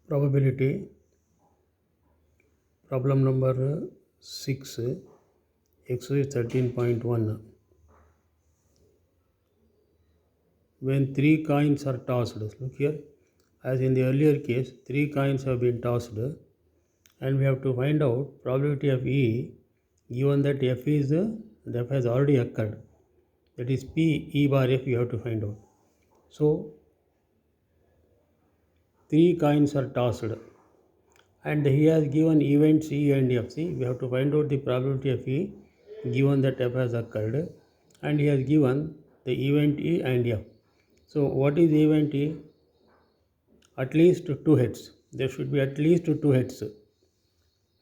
Probability problem number 6, exercise 13.1. When three coins are tossed, look here, as in the earlier case, three coins have been tossed, and we have to find out probability of E given that F has already occurred. That is P E bar F, you have to find out. So three coins are tossed, and he has given events E and F. See, we have to find out the probability of E given that F has occurred, and he has given the event E and F. So what is event E? At least two heads. There should be at least two heads.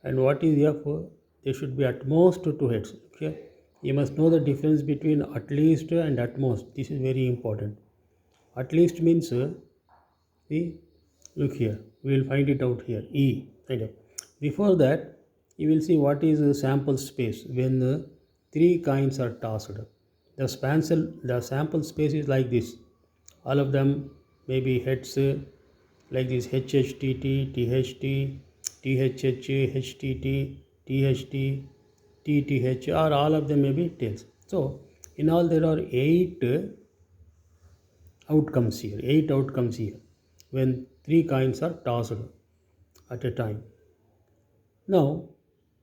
And what is F? There should be at most two heads. Okay? You must know the difference between at least and at most. This is very important. At least means, see, look here, we will find it out here, E. Before that, you will see what is the sample space when the three coins are tossed. The sample space is like this. All of them may be heads, like this: HHTT, THT, THH, HTT, THT, TTH, or all of them may be tails. So, in all, there are 8 outcomes here when three coins are tossed at a time. Now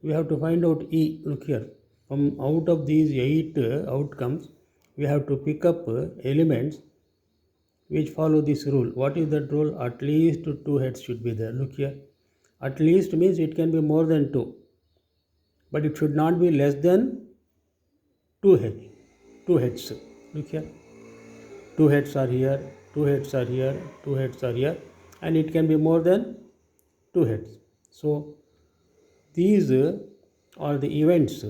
we have to find out E. Look here, from out of these 8 outcomes, we have to pick up elements which follow this rule. What is that rule? At least two heads should be there. Look here, at least means it can be more than 2, but it should not be less than 2 heads. Look here, 2 heads are here, 2 heads are here, 2 heads are here, and it can be more than 2 heads. So these are the events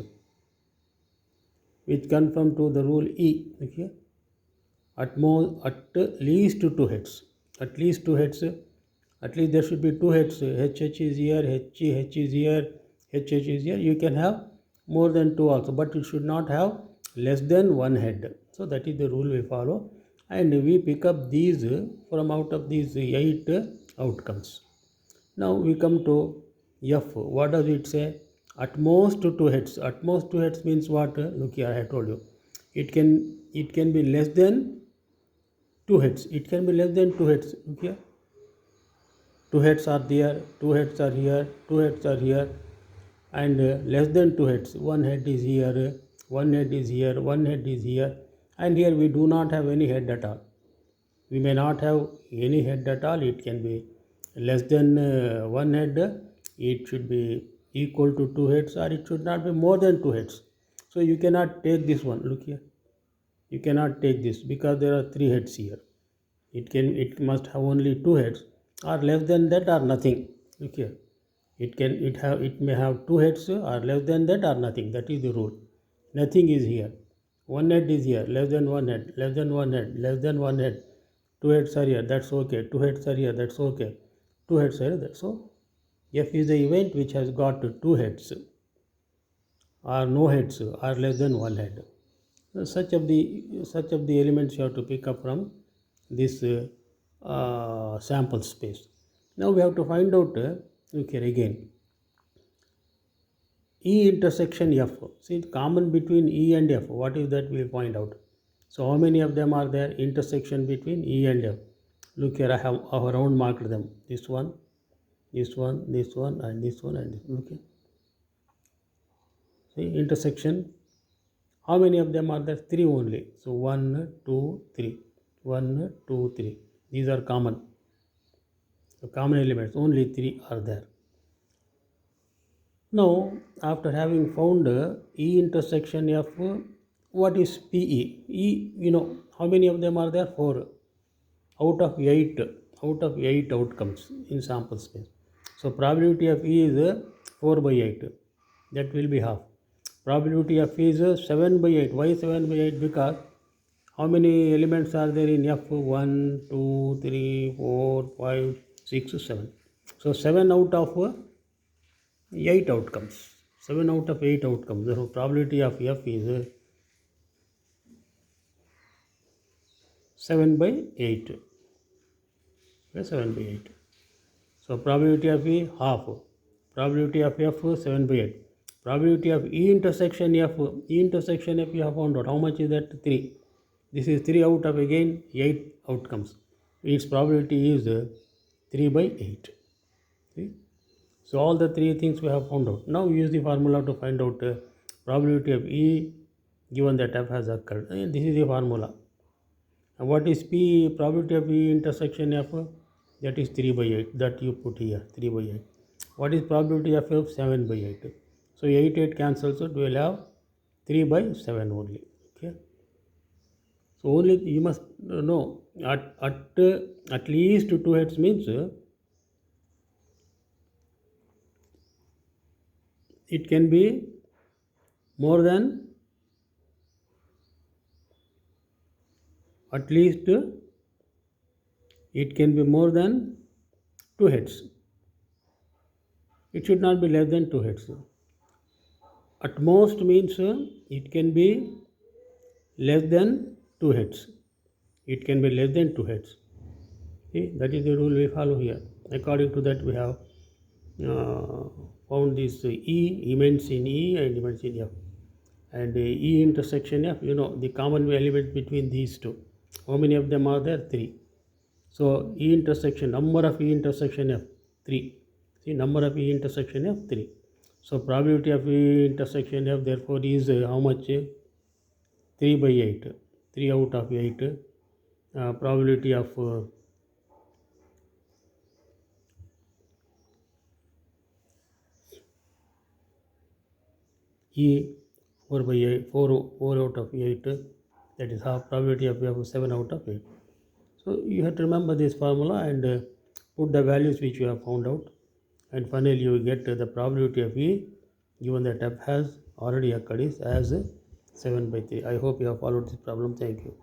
which conform to the rule E. Look here, at least two heads. At least two heads. At least there should be two heads. HH is here, HH is here, HH is here. You can have more than 2 also, but it should not have less than 1 head. So that is the rule we follow, and we pick up these from out of these 8 outcomes. Now we come to F. What does it say? At most two heads. At most two heads means what? Look here, I have told you. It can be less than 2 heads. It can be less than 2 heads. Look here. 2 heads are there, 2 heads are here, 2 heads are here, and less than 2 heads. 1 head is here, 1 head is here, 1 head is here, and here we do not have any head at all. We may not have any head at all. It can be less than 1 head. It should be equal to 2 heads, or it should not be more than 2 heads. So you cannot take this one. Look here, you cannot take this because there are 3 heads here. It must have only 2 heads, or less than that, or nothing. Look here, it may have 2 heads, or less than that, or nothing. That is the rule. Nothing is here. 1 head is here, less than 1 head, less than 1 head, less than 1 head. 2 heads are here, that's okay. 2 heads are here, that's okay. 2 heads are here, so F is the event which has got 2 heads, or no heads, or less than 1 head. Such of the elements you have to pick up from this sample space. Now we have to find out, look here again, E intersection F. See, common between E and F, what is that? We will find out. So how many of them are there? Intersection between E and F. Look here, I have around marked them. This one, this one, this one, and this one, and this one. Okay. See, intersection. How many of them are there? 3 only. So 1, 2, 3. 1, 2, 3. These are common. So common elements, only 3 are there. Now, after having found E intersection F, what is PE? E, how many of them are there? 4 out of 8 outcomes in sample space. So probability of E is 4 by 8. That will be half. Probability of E is 7 by 8. Why 7 by 8? Because how many elements are there in F? 1, 2, 3, 4, 5, 6, 7. So 7 out of 8 outcomes. 7 out of 8 outcomes. The probability of F is 7 by 8. 7 by 8. So probability of E half, probability of F 7 by 8, probability of E intersection F, E intersection F you have found out. How much is that? 3. This is 3 out of again 8 outcomes. Its probability is 3 by 8. See? So all the 3 things we have found out. Now we use the formula to find out probability of E given that F has occurred. And this is the formula. And what is P, probability of E intersection F? That is 3 by 8. That you put here, 3 by 8. What is probability of F? 7 by 8. So 8 cancels, so we will have 3 by 7 only. Okay. So only you must know at least 2 heads means it can be more than at least it can be more than 2 heads. It should not be less than 2 heads. At most means it can be less than 2 heads. It can be less than 2 heads. See, that is the rule we follow here. According to that, we have found this E elements in E and elements in F. And E intersection F, the common element between these two. How many of them are there? 3. So E intersection, number of E intersection F, 3. See, number of E intersection F, 3. So probability of E intersection F therefore is how much? 3 by 8. 3 out of 8. Probability of E 4 by 8, 4 out of 8. That is half. Probability of F 7 out of 8. So you have to remember this formula and put the values which you have found out, and finally you get the probability of E given that F has already occurred is as 7 by 3. I hope you have followed this problem. Thank you.